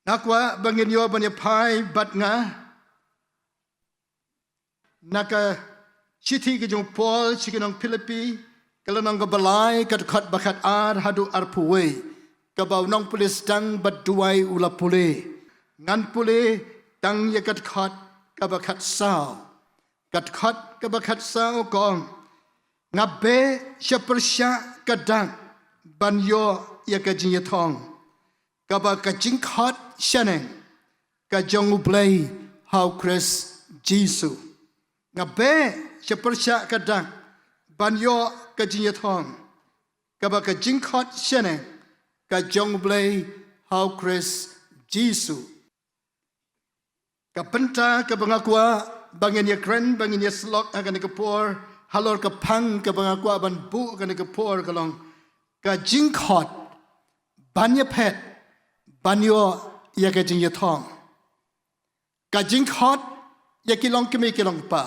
Nakwa bangin yo banya pai bat nga naka Citi ke jong Paul K.Nongpluh Philippi kalau nang balai kat khat bakat ar hadu ar puwe kabau nong pulis tang bat duai ula pule ngan pule tang ya kat khat kabakat sao kat khat kabakat sao kong ngabe phet sha kadang ban yo ya ka jing Thong kabaka Jingkhot shaneng ka jong U Blei how Chris Jesus ngabe phet sha kadang ban yo ka jing Thong kabaka Jingkhot shaneng ka jong U Blei how Chris Jesus ka penta ka bangakwa bangin ya kren bangin ya slok akan khubor halor ka phang ka bangakwa ban bu akan khubor kalong ka Jingkhot ban ya phet ban yo ya ka jing Thong ka Jingkhot ya ki long kemi ki long pa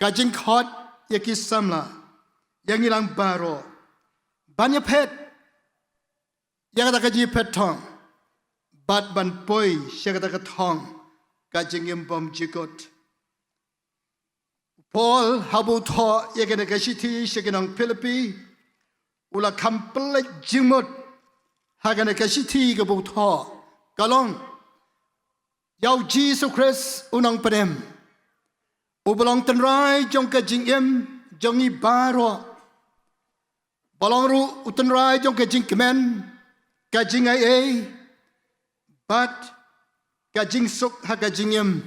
ka Jingkhot ya ki samla yang ilang baroh ban ya phet ya ka ka ji phet Thong bat ban poi sya ka ka Thong ka jingim bom Jingkhot Paul habu tho ya ka ka shiti K.Nongpluh Philippi ula kample jingmot hagana ka shiti ka bu tho kalong yau Jesus Christ unang padem ubalong tenrai jong ka jingim jong i baroh balong ru utenrai jong ka jingkemen ka jingai e bat ka jingsuk ha ka jingim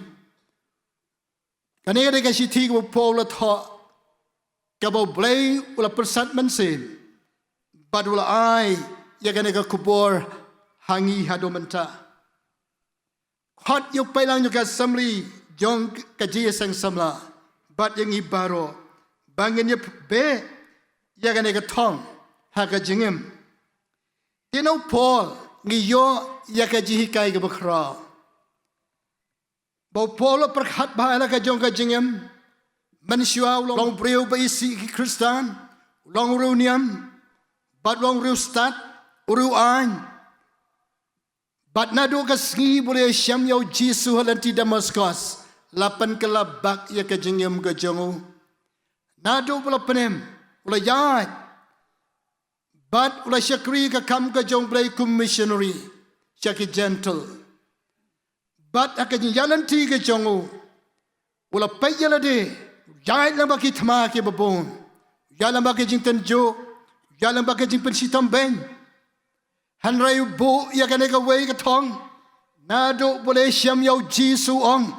kanega ka shiti ka Paul la tho ka bo blei ula persat mansin bat ula ai ya kana ka khubor hangi hadomanta hot yuk pailang yuk ka samli jong ka ji sang samla bat yang i baroh bangin ya be ya kana ka Thong ha ka jingim Paul ngi yo ya ka ji kai ka bakra bo Paul perkhat ba la ka jong ka jingim manusia long breu ba isi Kristan long runiam bat long ru stat uru an bat nado ka sngi boleh syam yau Jesus halanti Damaskus lapan kelabak ya ka jingim ka jongu nado pula penem ula yat bat ula syakri ka kam ka jong Blei kum missionary syaki gentle bat akan yalanti ka jongu ula payalade yat lang baki thma ke babon yalang baki jing tenjo yalang baki jing pensitam ben hanrai bu ya kan ka wei ka Thong nado boleh syam yau Jesus ong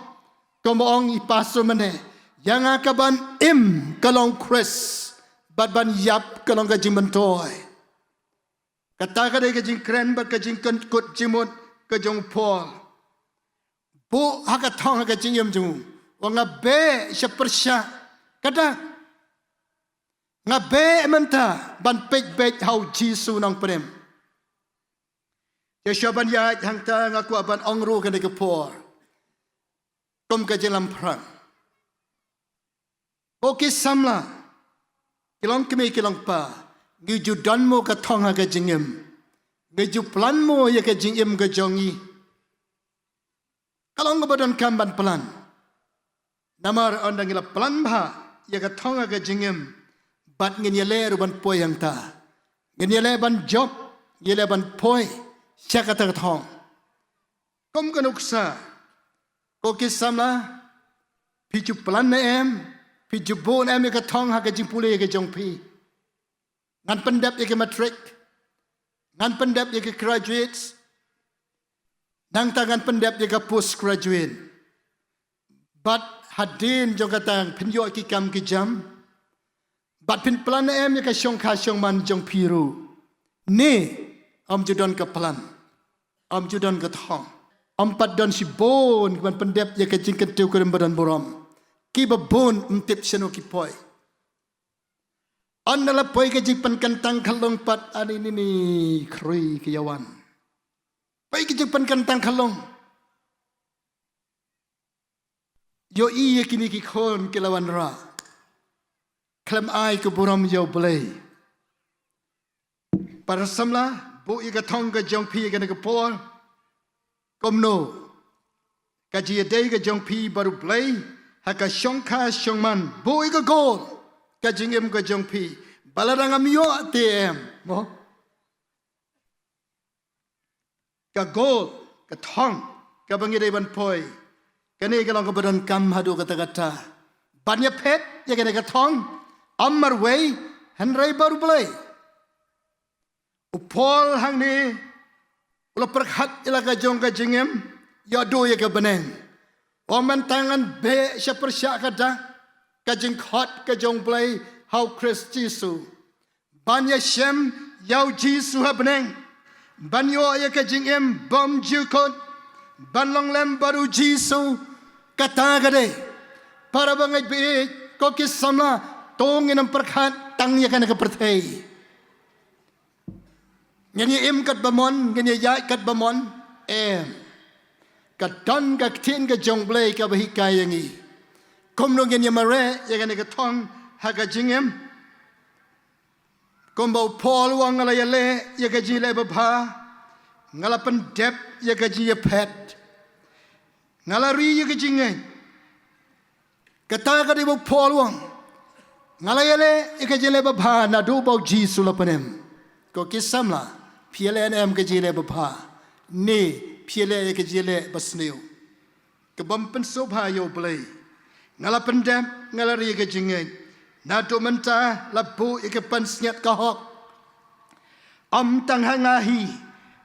komong i pastor mane yang akaban im kalong Chris bat ban yap kalong ka jing mentoy kata ka dei ka jing kren bat ka jing kut jimut ka jong Paul bu ha ka Thong ha ka jing yam jung wanga be phet sha kada ngabe menta ban pek hau Jesus nang prem ya syaban ya hangta ngaku aban ongru kan ke por kom ka jelam prang oke samla kilong kemi kilong pa ngiju dan mo ka Thong ha ka jingem ngiju plan mo ya ka jingem ka jongi kalong badan kamban plan namar ondang ila plan ba ya ka Thong ha ka jingem bat ngin yale ruban poi yang ta ngin yale ban job yale ban poi sya ka Thong kom kanuksa ko kisamla piju plan na em piju bon em ka Thong ha ka jing pule ka jong pi ngan pendap ya ka matric ngan pendap ya ka graduates nang tangan pendap ya ka postgraduate bat hadin jong ka tang penyo ki kam ki jam bat pin plan na em ya ka syong kha syong man jong piru ni om judon ka plan om judon ka Thong om padon si bon ban pendep ya ka jing ketiu ka badan borom ki babon mtip seno ki poi annala poi ka jing pan kantang khalong pat ani ni khrui ki yawan poi ki jing pan kantang khalong yo i ya kini ki khon ki lawan ra klam ai ka borom yo Blei para samla bu i ka Thong ka jong pi ka na ka por komno kaji day ka jong pi baru play haka shongka shongman boy ka gol kajingem ka jong pi balarang amyo atm mo ka gol ka thong ka bangire ban poi kani ka long ka badan kam hadu kata kata banya phet ya kani ka thong amar way hanrai baru play upol hang ni ula perkhat ila ka jong ka jingem ya do ya ka beneng oman tangan be sha persya kada ka jingkhot ka jong blai how Christ Jesus banya shem yau Jesus ha beneng banyo ya ka jingem bom Jingkhot banlong lem baru Jesus kata gade para bangai be ko kisama tong inam perkhat tang ya kana ka perthai ngani em kat bamon ngani ya kat bamon em kat don ka ktien ka jong blei ka bahi kayangi kom no ngani mare ya ngani ka thong ha ka jingem kom bau pol wang ala ya le ya ka ji le ba pha ngala pen dep ya ka ji ya phet ngala ri ya ka jingai kata ka di bau pol wang ngala ya le ya ka ji le ba pha na do bau ji su la panem ko kisamla PLNM ke jile bapa ni PLN ke jile basneu ke bom penso bha yo blai ngala pendam ngala ri ke jingai na to menta labu ke pan snyat ka hok om tang hangahi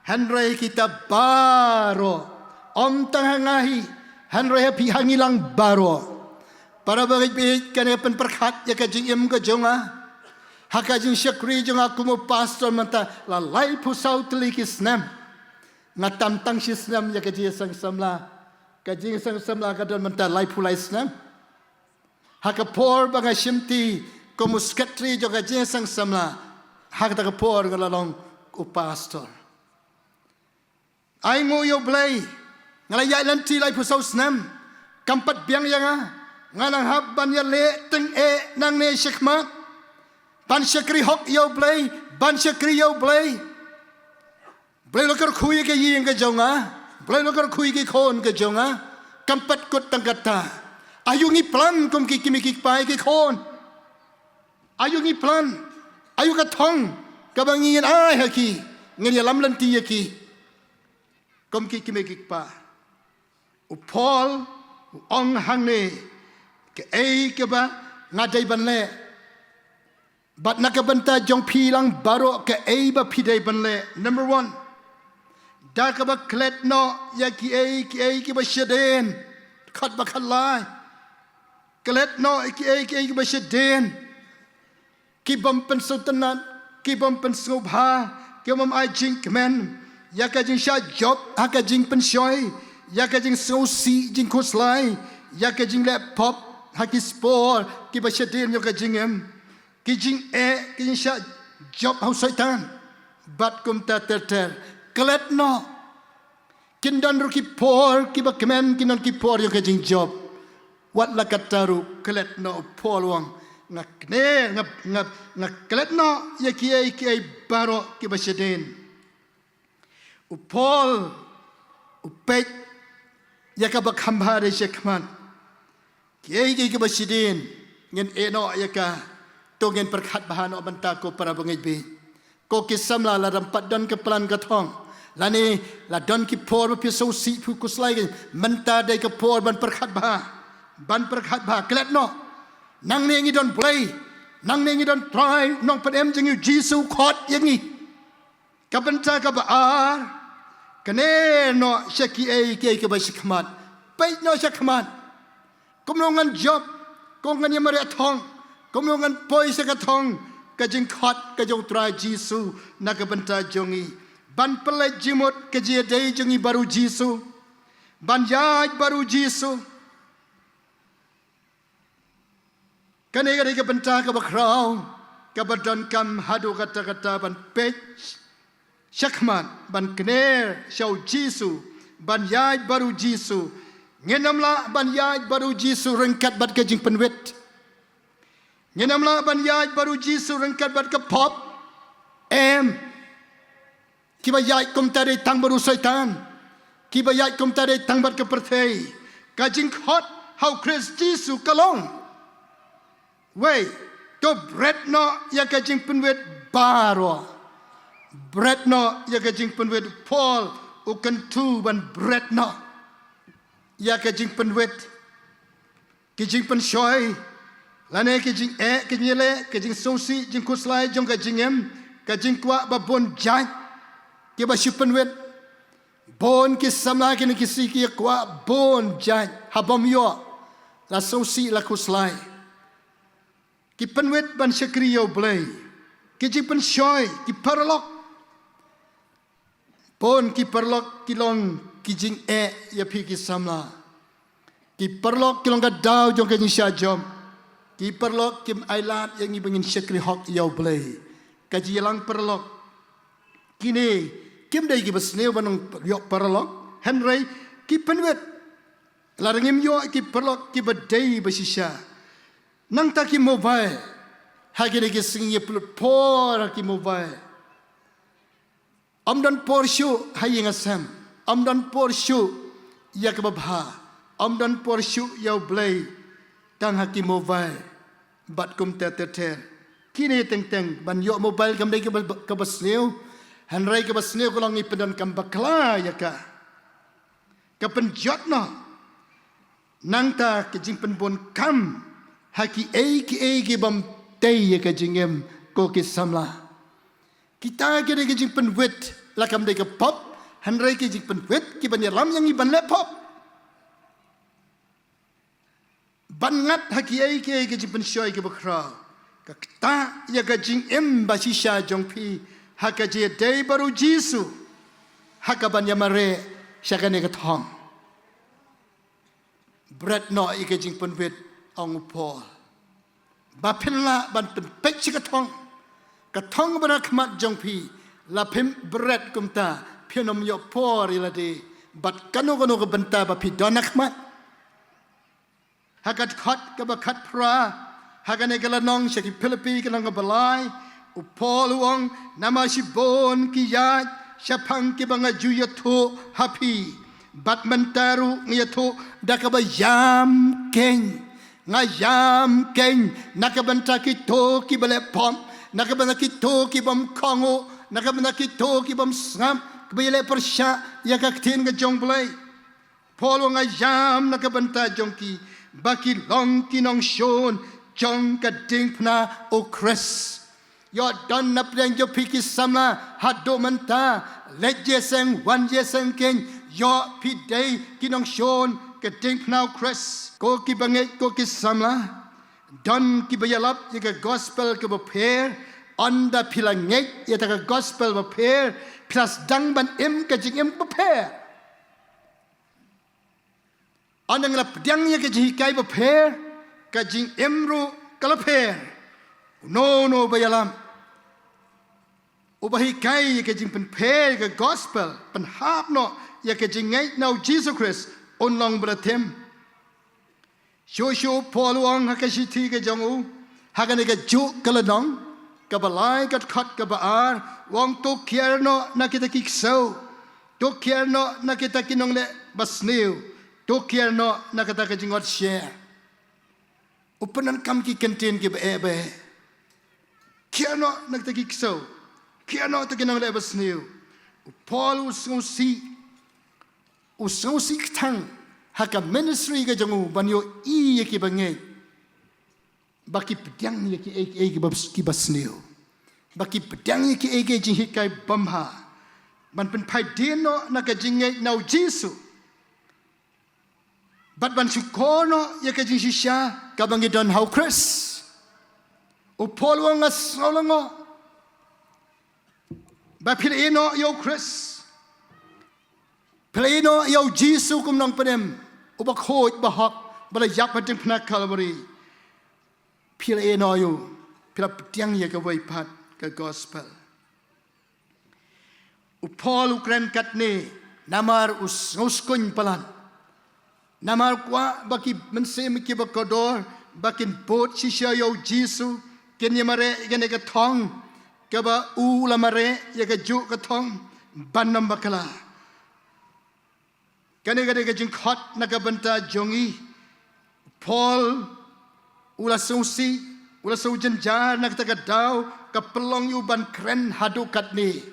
hanrei kita baroh om tang hangahi hanrei pi hangilang baroh para bagi bi kan pen perkhat ya ke jingem ke jonga haka jing syakri jong aku mo pastor manta la lai pusau teli kisnam ngatam tang sisnam ya kaji sang samla kaji sang samla kadon manta lai pulai snam haka por banga shimti ko muskatri jong kaji sang samla haka ta por ngalalong ku pastor ai ngo yo blai ngala ya lanti lai pusau snam kampat biang yanga ngalang habban ya le teng e nang ne syekmat ban syakri hok yo blai ban syakri yo blai blai lokar khui ke ying ke jonga blai lokar khui ke khon ke jonga kampat kot tangkata ayu ngi plan kom ki kimi ki pai ke khon ayu ngi plan ayu ka thong ka bangin ai ha ki ngin ya lam lan ti ki kom ki kimi ki pa upol ong hang ne ke ai ke ba ngadai ban le But nakabanta jong pilang baroh ke ba pidai banle. Number 1. Da kaba klet no ya ki ba shaden. Khat ba khalai. Klet no ki ba shaden. Ki bam pen sultanat, ki bam pen subha, ki bam ai jing men. Ya ka jing sha job, ha ka jing pen shoy, ya ka jing so si jing khoslai, ya ka jing laptop, ha ki sport, ki ba shaden yo ka jingem. Kijing kijing sya job hau syaitan bat kum ta ter kelet no kindan ru ki por ki ba kemen kinan ki por yo kijing job wat la kataru kelet no por wang ngak ne ngak kelet no ya ki baroh ki ba shedin upol upet ya ka ba khamba de shekman ki ba shedin ngen no ya ka tongin perkhat bahan o banta ko para bangij bi ko kisamla la rampat don ke plan ka thong lani la don ki por pi so si pu kuslai menta dai ka por ban perkhat ba klet no nang ne ngi don play nang ne ngi don try nong padem jing Jesus khot yangi ka banta ka ba ar kane no shaki ke ba shikmat pai no shakmat kumlongan job ko ngan yamari thong Kumungan poi sa katong ka Jingkhot ka jong try Jisu nakabanta jongi ban pelet jimot ka day jongi baru Jisu ban yaj baru Jisu kanega ka banta ka bakraw ka badon kam hadu kata ban pech syakman ban kner syau Jisu ban yaj baru Jisu ngenamla ban yaj baru Jisu rengkat bat ka jing penwet Nyenamla ban yaj baru Jisu rengkat bat ke pop kiba yaj kum tari tang baru syaitan kibayat kum tade tangbat ke perthei ka jingkhot hau Chris Jisu kalong wei to bread no ya ka jing penwet baroh bread no ya ka jing penwet Paul ukan tu ban bread no ya ka jing penwet ki jing pen shoy lane ki jing ki nyele ki jing sosi jing kuslai jong ka jing em ka jing kwa ba bon jai ki ba shupen wet bon ki samla ki ni ki si ki kwa bon jai habom yo la sosi la kuslai ki pen wet ban shakri U Blei ki jing pen shoy ki parlok bon ki parlok ki long ki jing ya pi ki samla ki parlok ki long ka daw jong ka jing sha jom ki perlok kim ailat yang ibangin syakri hok U Blei kaji lang perlok kini kim dai ki basneu banong yok perlok henry ki penwet larangim yo ki perlok ki badai basisha nang ta ki mobile hagire ki singi plut por ki mobile amdan porshu haying asam amdan porshu yakbabha amdan porshu U Blei tang haki mobile bat kum ter kini teng ban yo mobile kam dai ke basneu hanrai ke basneu ko lang ipedan kam bakla ya ka penjot no nang ta ke jing pen bon kam haki ki bam tei ya ka jingem ko ki samla kita ke jing pen wet la kam dai ke pop hanrai ke jing pen wet ki ban ya lam yang iban le pop bangat haki ke jipen shoy ke bakra ka ta ya ka jing em basisha jong pi haka je dei baru Jisu haka ban yamare syakane ka Thong bread no ke jing pen wet ong Paul ba penla ban pen pek ka Thong ban khmat jong pi la pem bread kumta phenom yo por ilade bat kano ka benta ba pi donak hakat khat ka bakat pra hakane kala nong shaki Philippi ka nang balai upol wong namashi bon ki ya shapang ki banga juya tho happy batmantaru ngiyatho dakaba yam ken ngayam ken nakabanta ki to ki bale pom nakabanta ki to ki bam kongo nakabanta ki to ki bam snam kbele phet sha ya ka ktien ga jong Blei pol ngayam nakabanta jong ki baki long kinong shon jong ka dingpna o Chris yo don na pleng yo piki samla hado manta let jeseng wan jeseng ken yo pi day kinong shon ka dingpna o Chris ko ki banget ko ki samla don ki bayalap ya ka gospel ka prepare onda pila ngeit ya ka gospel prepare plus dang ban em ka jing em prepare anang la pdiang ya ke jikai ba pher ka jing emru kala pher no bayalam ubahi kai ke jing pen pher ka gospel pen hap no ya ke jing ngai now Jesus Christ on long bratem sho poluang hakashiti ke jongu hagane ke ju kala dong ka balai ka khat ka baar wong to kier no na kita kikso to kier no na kita kinong le basneu to kier no nakata ka jingot share upanan kam ki ktien ki be kier no nakta ki kso kier no to kinang le basneu Paul usosi tang haka ministry ka jongu banyo I ki bangai baki pedang ni ki basneu baki pedang ni ki jing hikai bamha man pen pai deno na ka jingai now Jisu bat ban sukono ya ka jing shisha ka bangi don how Chris o Paul wanga solango ba pileno yo Chris pileno yo Jisu kum nong pedem o ba khoj ba hok ba la yak ba ting phna Calvary pileno yo pila tiang ya ka wai pat ka gospel o Paul ukran katne namar uskun palan namar kwa baki mense miki bakodor bakin bot shisha yo Jisu ken yamare igane ka Thong ka ba u lamare ya ka ju ka Thong banam bakala Kani ka Jingkhot nakabanta jongi Paul ula susi ula sujan jar nakatagadaw kapelong yu ban kren hadu katni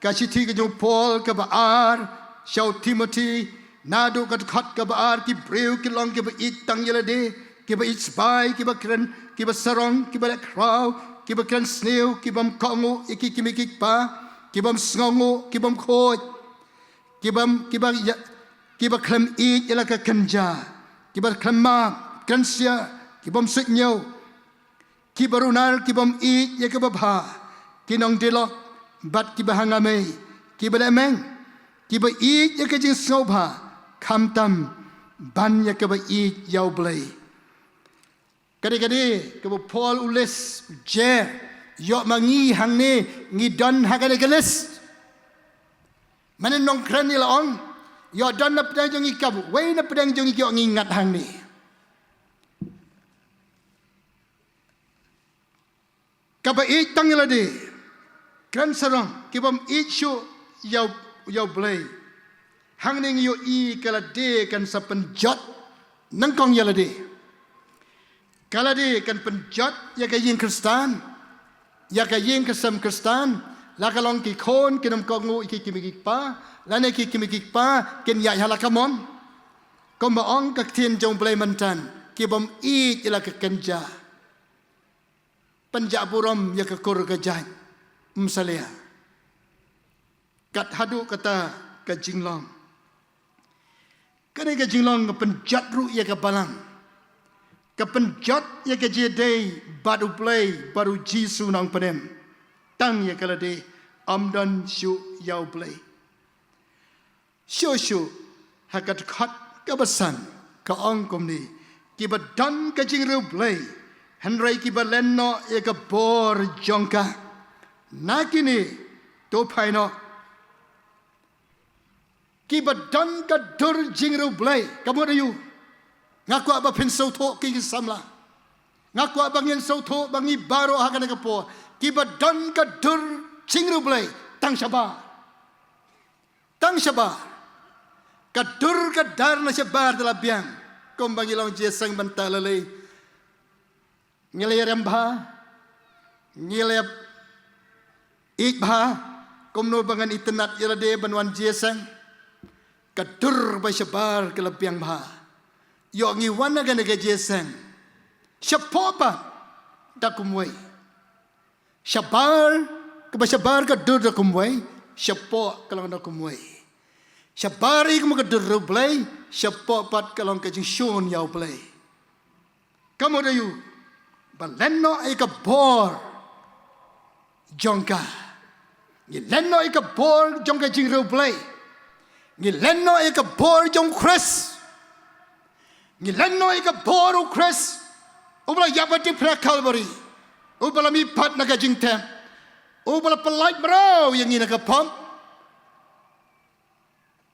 kasiti ka jong Paul ka baar Shaw Timothy nadu kat khat ka baar ki breu ki long ki ba itang yelade ki ba itsbai ki ba kren ki ba sarong ki ba kraw ki ba kren sneu ki bam kongo iki kimikik pa ki bam sngongo ki bam khoj ki ba klem i yela ka kanja ki ba klem ma kansia ki bam sik nyau ki barunar ki bam i ye ka ba bha ki nong delok bat ki ba hangame ki ba lemeng ki ba i ye ka jing snobha kham tam ban ye ka ba i U Blei kade ka ba Paul ules je yo mangi hangne ngi don hagane geles manen nong kran ila ong yo don na pedang jong ikabu we na pedang jong ikyo ngingat hang ni kaba i tang ila de kran sarong kibam i shu U Blei hang ning yo i kala de kan sa penjot nang kong yala de kala de kan penjot ya ka yin kristan ya ka yin kasam kristan la ka long ki khon kinam kongu iki kimikik pa la ne ki kimikik pa ken ya hala kamon kom ba ong ka ktien jong Blei mantan ki bom i ila ka kenja panja buram ya ka kur ka jan msalia kat hadu kata ka jinglong kane ka jinglong ka penjat ru ya ka balang ka penjat ya ka jedei baru Blei baru jisu nang penem tang ya kala de amdan shu U Blei shu hakat khat ka basan ka ong kom ni ki badan ka jingru Blei hanrai ki balenno ya ka bor jongka nakini to phaino ki badan ka dur jingru Blei kamu yu ngaku aba pin so tho ki samla ngaku aba ngin so tho bangi baroh hakana ka po ki badan ka dur jingru Blei tang shaba ka dur ka dar na shabar dala biang kom bangi long jesang bantalale ngilay rambha ngilay ikbha kom no bangan itanat yalade banwan jesang ka dur ba shabar ka biang bha yo ngi wana ga ga jesang shapopa dakumway shabar ka ba shabar ka dur dakumway shapo ka lang dakumway shabari ka mga dur Blei shapo pat ka lang ka jing shun U Blei kamu da yu balenno ay ka bor jongka ngilenno ay ka bor jongka jing U Blei ngilenno ay ka bor jong Chris ngilenno ay ka bor o Chris ubala yabati pra Calvary ubala mi pat na ka jing tem ubala palait bro yang ina ka pump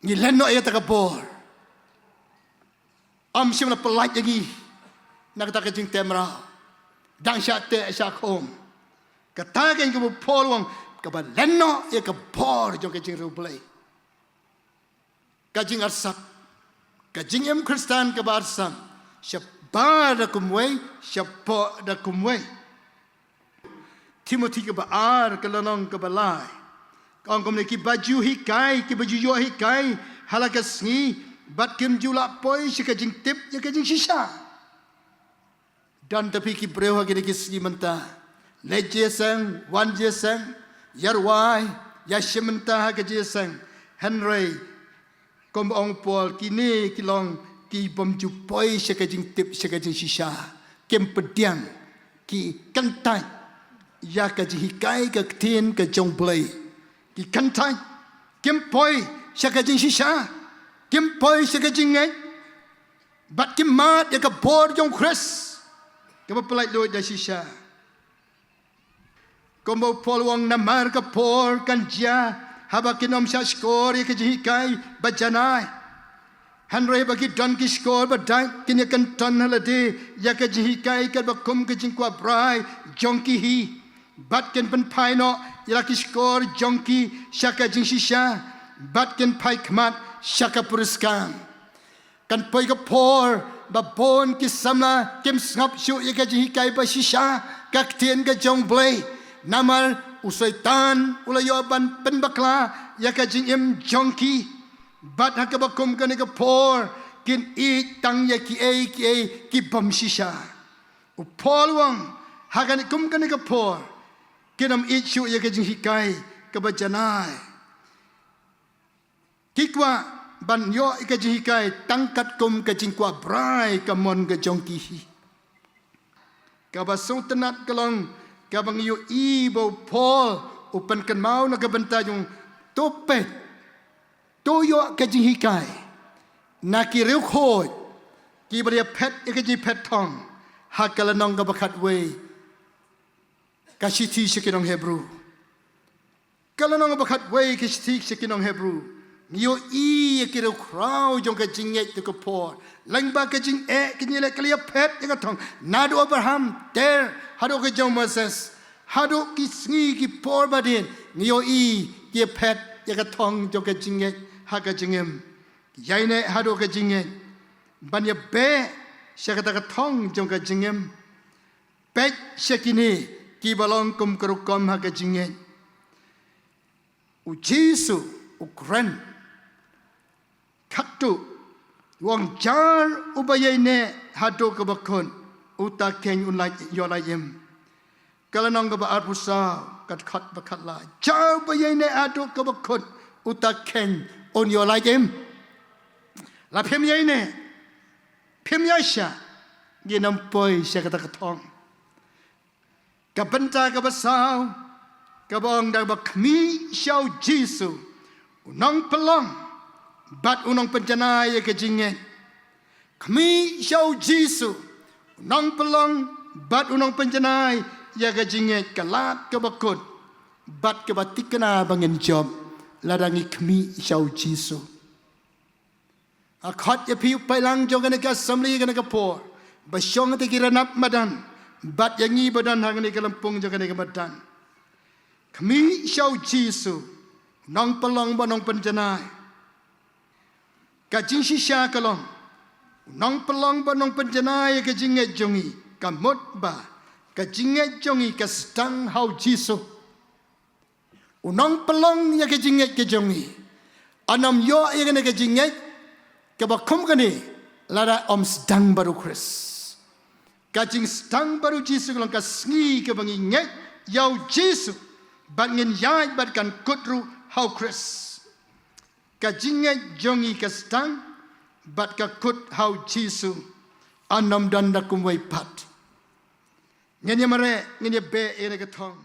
ngilenno ay ta ka bor am sim na palait yang nakata ka jing tem ra dang sha te sha khom kata ka ka Paul wang ka ba lenno ay ka bor jong ka jing U Blei ka jing arsap ka jing em kristan ka ba arsam shabar da kumway shapo da kumway Timothy ka ba ar ka lanong ka balay kong kom ne ki baju hikai ki baju yo hikai halakas ngi bat kim jula poi shi ka jing tip ya ka jing shisha dan tapi ki breu ha ki sni menta lejesang wan jesang yarwai ya shimenta ha ka jesang Henry kom ong Paul kini kilong ki bom ju poi shi ka jing tip shi ka jing shisha kem pediang ki kantai ya ka ji hikai ka ktien ka jong Blei ki kantai kem poi shi ka jing shisha kem poi shi ka jing ngeit bat kim mat ya ka bor jong Chris ka ba pelai lo da shisha kombo Paul wang namar ka por kan ja haba kinom sha skor ya ka ji hikai bajanai Henry bagi don ki skor ba dai kin ya kan ton halade ya ka ji hikai ka ba kum ka jing kwa brai jonki hi bat ken pen pai no ya ki skor jonki shaka jing shisha bat ken pai kmat syaka puriskan kan poi ka por ba bon ki samla kem ngap shu ye ka ji kai ba shisha ka ktien ka jong blei namal usaitan ulayo ban pen bakla ya ka jing em jongki bat ha ka bakum ka ni ka por kin i tang ya ki ki bam shisha u por wang ha ka ni kum ka ni ka por kinam i shu ye ka jing hikai ka ba janai kikwa ban yo ka jing hikai tangkat kum ka jing kwa brai ka mon ka jongki hi ka ba song tenat kalong ka bang yo i bo pol upan kan mau na ka banta yung topet to yo ka jing hikai na ki riu khoi ki bria phet ka ji phet thong ha kala nong ka bakhat we ka shithi shikinong hebrew kala nong bakhat we ka shithi shikinong hebrew yo i ki riu krau jong ka jing ngeit ka por lyngba ka jing ki ni le klia phet ka thong na do abraham ter hado ka jong moses hado ki sngi ki por badin yo i ki phet ka thong jong ka jing ngeit ha ka jingem yaine hado ka jingem ban ya be shakata ka thong jong ka jingem pet shakini ki balong kum karukom ha ka jingem u jisu u kren khatu wang jar ubayene hado ka bakon uta ken unlai yolayem kalanong ka ba arpusa kat khat bakat la jar ubayene hado ka bakon uta ken on yolayem la phem yene phem yasha ginam poi shakata ka thong ka banta ka basau ka bong da ba khmi shau jisu unang pelong bat unang penjana ye ke jingen khmi shau jisu unang pelong bat unang penjana ye ke jingen kalat ke bakut bat ke batikna bangin job ladangi khmi shau jisu akhat ye piu pailang jogan ka samli gan ka por basyong te kiranap madan bat yangi badan hangni kalampung jogan ka madan khmi shau jisu nong pelong banong penjana ka jing shisha kalong nong pelong banong penjana ye ka jinget jongi ka mot ba ka jinget jongi ka stang hau jisu unong pelong ye ka jinget ke jongi anam yo ye ka jinget ka ba khum ka ni lara om stang baru chris ka jing stang baru jisu kalong ka sngi ka bangi nget yau jisu bat ngin yai bat kan kutru hau chris ka jinget jongi ka stang bat ka kut hau jisu anam danda kumwai pat ngenya mare ngenya be ene ka thong